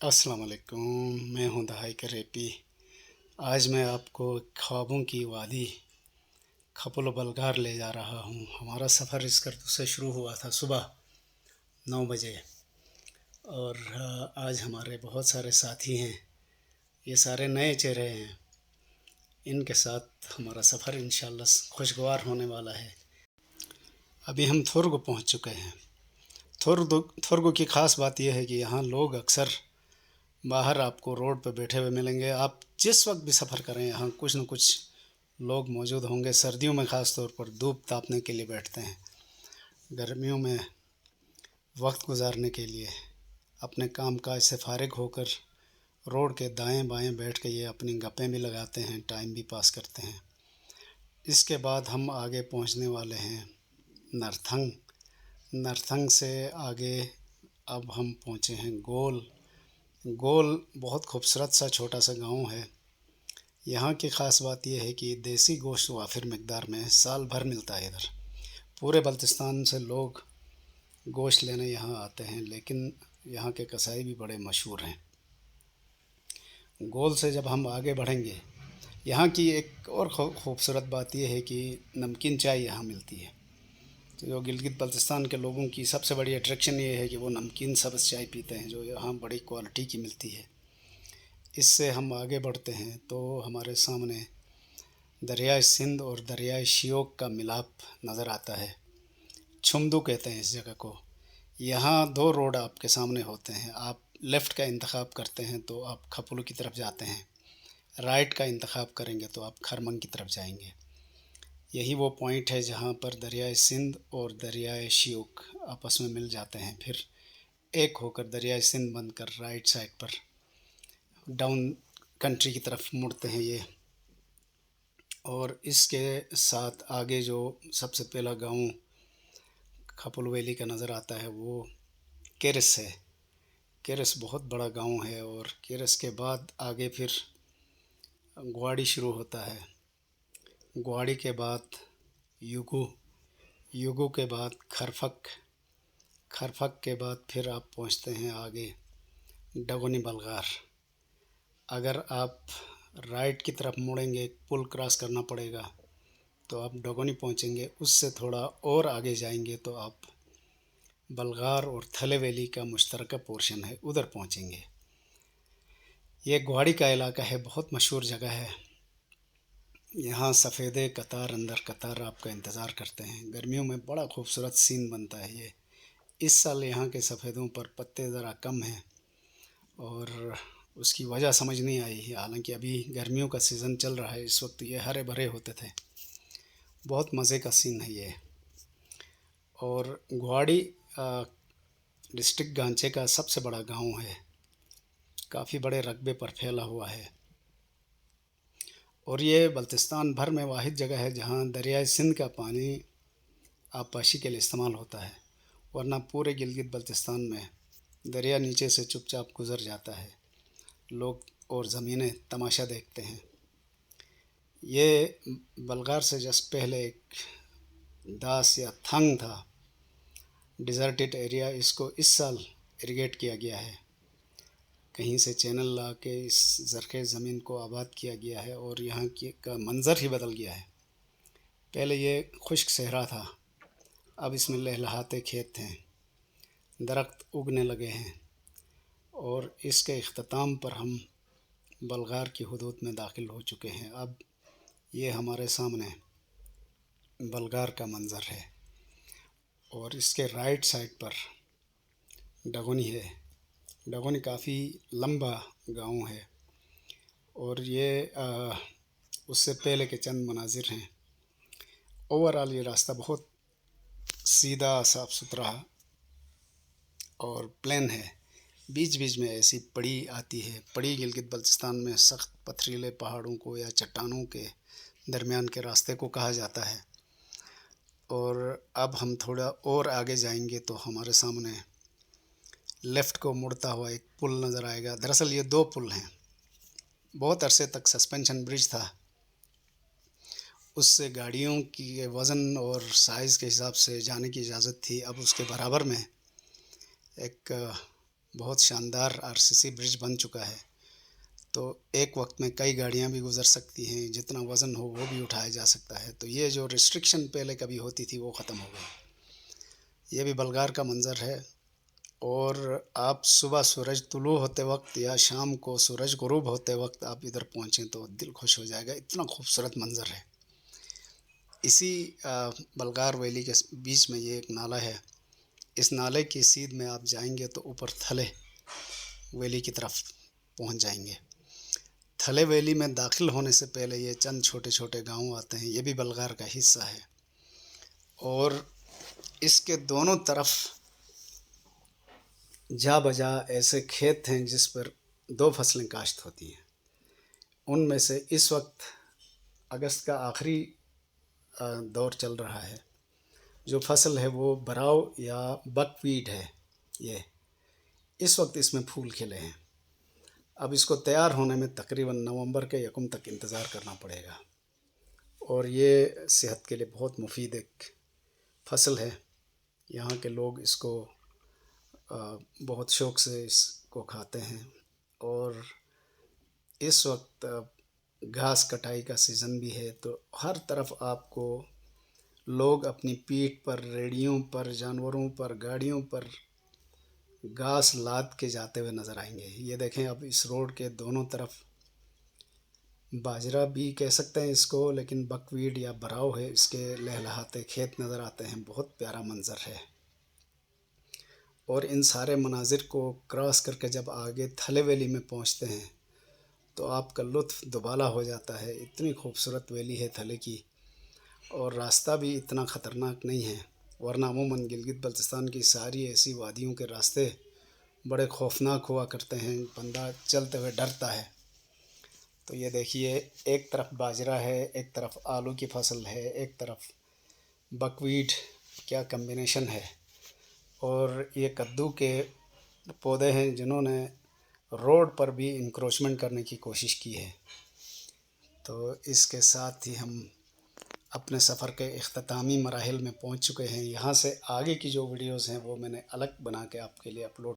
अस्सलाम वालेकुम। मैं हूं दहाइकर एपी। आज मैं आपको ख्वाबों की वादी खपुल बलगार ले जा रहा हूं। हमारा सफ़र इस करतू से शुरू हुआ था सुबह 9 बजे, और आज हमारे बहुत सारे साथी हैं। ये सारे नए चेहरे हैं। इनके साथ हमारा सफ़र इंशाअल्लाह खुशगवार होने वाला है। अभी हम थुर्ग पहुंच चुके हैं। थुर्ग की ख़ास बात यह है कि यहाँ लोग अक्सर बाहर आपको रोड पर बैठे हुए मिलेंगे। आप जिस वक्त भी सफ़र करें, यहाँ कुछ न कुछ लोग मौजूद होंगे। सर्दियों में ख़ास तौर पर धूप तापने के लिए बैठते हैं, गर्मियों में वक्त गुजारने के लिए अपने काम काज से फारिग होकर रोड के दाएं बाएं बैठ के ये अपनी गप्पें भी लगाते हैं, टाइम भी पास करते हैं। इसके बाद हम आगे पहुंचने वाले हैं नरथंग। नरथंग से आगे अब हम पहुंचे हैं गोल। गोल बहुत खूबसूरत सा छोटा सा गांव है। यहाँ की ख़ास बात यह है कि देसी गोश्त वाफिर मकदार में साल भर मिलता है। इधर पूरे बल्तिस्तान से लोग गोश्त लेने यहाँ आते हैं, लेकिन यहाँ के कसाई भी बड़े मशहूर हैं। गोल से जब हम आगे बढ़ेंगे, यहाँ की एक और ख़ूबसूरत बात यह है कि नमकीन चाय यहाँ मिलती है। तो जो गिलगित बल्तिस्तान के लोगों की सबसे बड़ी अट्रैक्शन ये है कि वो नमकीन सब्ज़ चाय पीते हैं, जो यहाँ बड़ी क्वालिटी की मिलती है। इससे हम आगे बढ़ते हैं तो हमारे सामने दरियाए सिंध और दरियाए श्योक का मिलाप नज़र आता है। छुमदू कहते हैं इस जगह को। यहाँ दो रोड आपके सामने होते हैं। आप लेफ़्ट का इंतखाब करते हैं तो आप खपुलू की तरफ जाते हैं, राइट का इंतखाब करेंगे तो आप खरमंग की तरफ जाएंगे। यही वो पॉइंट है जहाँ पर दरियाए सिंध और दरियाए श्योक आपस में मिल जाते हैं। फिर एक होकर दरियाए सिंध बनकर राइट साइड पर डाउन कंट्री की तरफ मुड़ते हैं ये। और इसके साथ आगे जो सबसे पहला गांव खपुल वैली का नज़र आता है वो केरस है। केरस बहुत बड़ा गांव है, और केरस के बाद आगे फिर ग्वाड़ी शुरू होता है। ग्वाड़ी के बाद युगू, युगू के बाद खरफक, खरफक के बाद फिर आप पहुंचते हैं आगे डगोनी बलगार। अगर आप राइट की तरफ मुड़ेंगे, पुल क्रॉस करना पड़ेगा तो आप डगोनी पहुंचेंगे। उससे थोड़ा और आगे जाएंगे तो आप बलगार और थले वैली का मुश्तरका पोर्शन है, उधर पहुंचेंगे। ये ग्वाड़ी का इलाका है, बहुत मशहूर जगह है। यहाँ सफ़ेदे कतार अंदर कतार आपका इंतज़ार करते हैं। गर्मियों में बड़ा खूबसूरत सीन बनता है ये। इस साल यहाँ के सफ़ेदों पर पत्ते ज़रा कम हैं, और उसकी वजह समझ नहीं आई है। हालांकि अभी गर्मियों का सीज़न चल रहा है, इस वक्त ये हरे भरे होते थे। बहुत मज़े का सीन है ये। और ग्वाड़ी डिस्ट्रिक्ट गांचे का सबसे बड़ा गांव है, काफ़ी बड़े रकबे पर फैला हुआ है। और ये बल्तिस्तान भर में वाहिद जगह है जहाँ दरियाए सिंध का पानी आबपाशी के लिए इस्तेमाल होता है, वरना पूरे गिलगित बल्तिस्तान में दरिया नीचे से चुपचाप गुज़र जाता है। लोग और ज़मीनें तमाशा देखते हैं। ये बलगार से जस्ट पहले एक दास या थंग था, डिज़र्टेड एरिया। इसको इस साल इरिगेट किया गया है, कहीं से चैनल ला के इस ज़रख़ेज़ ज़मीन को आबाद किया गया है, और यहाँ की का मंज़र ही बदल गया है। पहले ये खुश्क सहरा था, अब इसमें लहलहाते खेत हैं, दरख्त उगने लगे हैं। और इसके इख्तिताम पर हम बलगार की हुदूद में दाखिल हो चुके हैं। अब ये हमारे सामने बलगार का मंज़र है, और इसके राइट साइड पर डगोनी है। डगोनी काफ़ी लंबा गांव है, और ये उससे पहले के चंद मनाजिर हैं। ओवरऑल ये रास्ता बहुत सीधा, साफ़ सुथरा और प्लेन है। बीच बीच में ऐसी पड़ी आती है। पड़ी गिलगित बल्तिस्तान में सख्त पथरीले पहाड़ों को या चट्टानों के दरमियान के रास्ते को कहा जाता है। और अब हम थोड़ा और आगे जाएंगे तो हमारे सामने लेफ़्ट को मुड़ता हुआ एक पुल नज़र आएगा। दरअसल ये दो पुल हैं। बहुत अरसे तक सस्पेंशन ब्रिज था, उससे गाड़ियों की वज़न और साइज़ के हिसाब से जाने की इजाज़त थी। अब उसके बराबर में एक بہت شاندار RCC برج بن چکا ہے، تو ایک وقت میں کئی گاڑیاں بھی گزر سکتی ہیں، جتنا وزن ہو وہ بھی اٹھایا جا سکتا ہے، تو یہ جو ریسٹرکشن پہلے کبھی ہوتی تھی وہ ختم ہو گئی۔ یہ بھی بلغار کا منظر ہے، اور آپ صبح سورج طلوع ہوتے وقت یا شام کو سورج غروب ہوتے وقت آپ ادھر پہنچیں تو دل خوش ہو جائے گا، اتنا خوبصورت منظر ہے۔ اسی بلغار ویلی کے بیچ میں یہ ایک نالہ ہے، اس نالے کی سیدھ میں آپ جائیں گے تو اوپر تھلے ویلی کی طرف پہنچ جائیں گے۔ تھلے ویلی میں داخل ہونے سے پہلے یہ چند چھوٹے چھوٹے گاؤں آتے ہیں، یہ بھی بلغار کا حصہ ہے، اور اس کے دونوں طرف جا بجا ایسے کھیت ہیں جس پر 2 فصلیں کاشت ہوتی ہیں۔ ان میں سے اس وقت اگست کا آخری دور چل رہا ہے، جو فصل ہے وہ براؤ یا بک ویٹ ہے۔ یہ اس وقت اس میں پھول کھلے ہیں، اب اس کو تیار ہونے میں تقریباً نومبر کے 1 تک انتظار کرنا پڑے گا، اور یہ صحت کے لیے بہت مفید ایک فصل ہے۔ یہاں کے لوگ اس کو بہت شوق سے اس کو کھاتے ہیں، اور اس وقت گھاس کٹائی کا سیزن بھی ہے، تو ہر طرف آپ کو لوگ اپنی پیٹھ پر، ریڑیوں پر، جانوروں پر، گاڑیوں پر گھاس لاد کے جاتے ہوئے نظر آئیں گے۔ یہ دیکھیں، اب اس روڈ کے دونوں طرف باجرہ بھی کہہ سکتے ہیں اس کو، لیکن بکویڈ یا براؤ ہے، اس کے لہلہاتے کھیت نظر آتے ہیں، بہت پیارا منظر ہے۔ اور ان سارے مناظر کو کراس کر کے جب آگے تھلے ویلی میں پہنچتے ہیں تو آپ کا لطف دوبالا ہو جاتا ہے، اتنی خوبصورت ویلی ہے تھلے کی، اور راستہ بھی اتنا خطرناک نہیں ہے، ورنہ عموماً گلگت بلتستان کی ساری ایسی وادیوں کے راستے بڑے خوفناک ہوا کرتے ہیں، بندہ چلتے ہوئے ڈرتا ہے۔ تو یہ دیکھیے، ایک طرف باجرہ ہے، ایک طرف آلو کی فصل ہے، ایک طرف بکویٹ، کیا کمبینیشن ہے۔ اور یہ کدو کے پودے ہیں جنہوں نے روڈ پر بھی انکروچمنٹ کرنے کی کوشش کی ہے۔ تو اس کے ساتھ ہی ہم اپنے سفر کے اختتامی مراحل میں پہنچ چکے ہیں۔ یہاں سے آگے کی جو ویڈیوز ہیں وہ میں نے الگ بنا کے آپ کے لیے اپلوڈ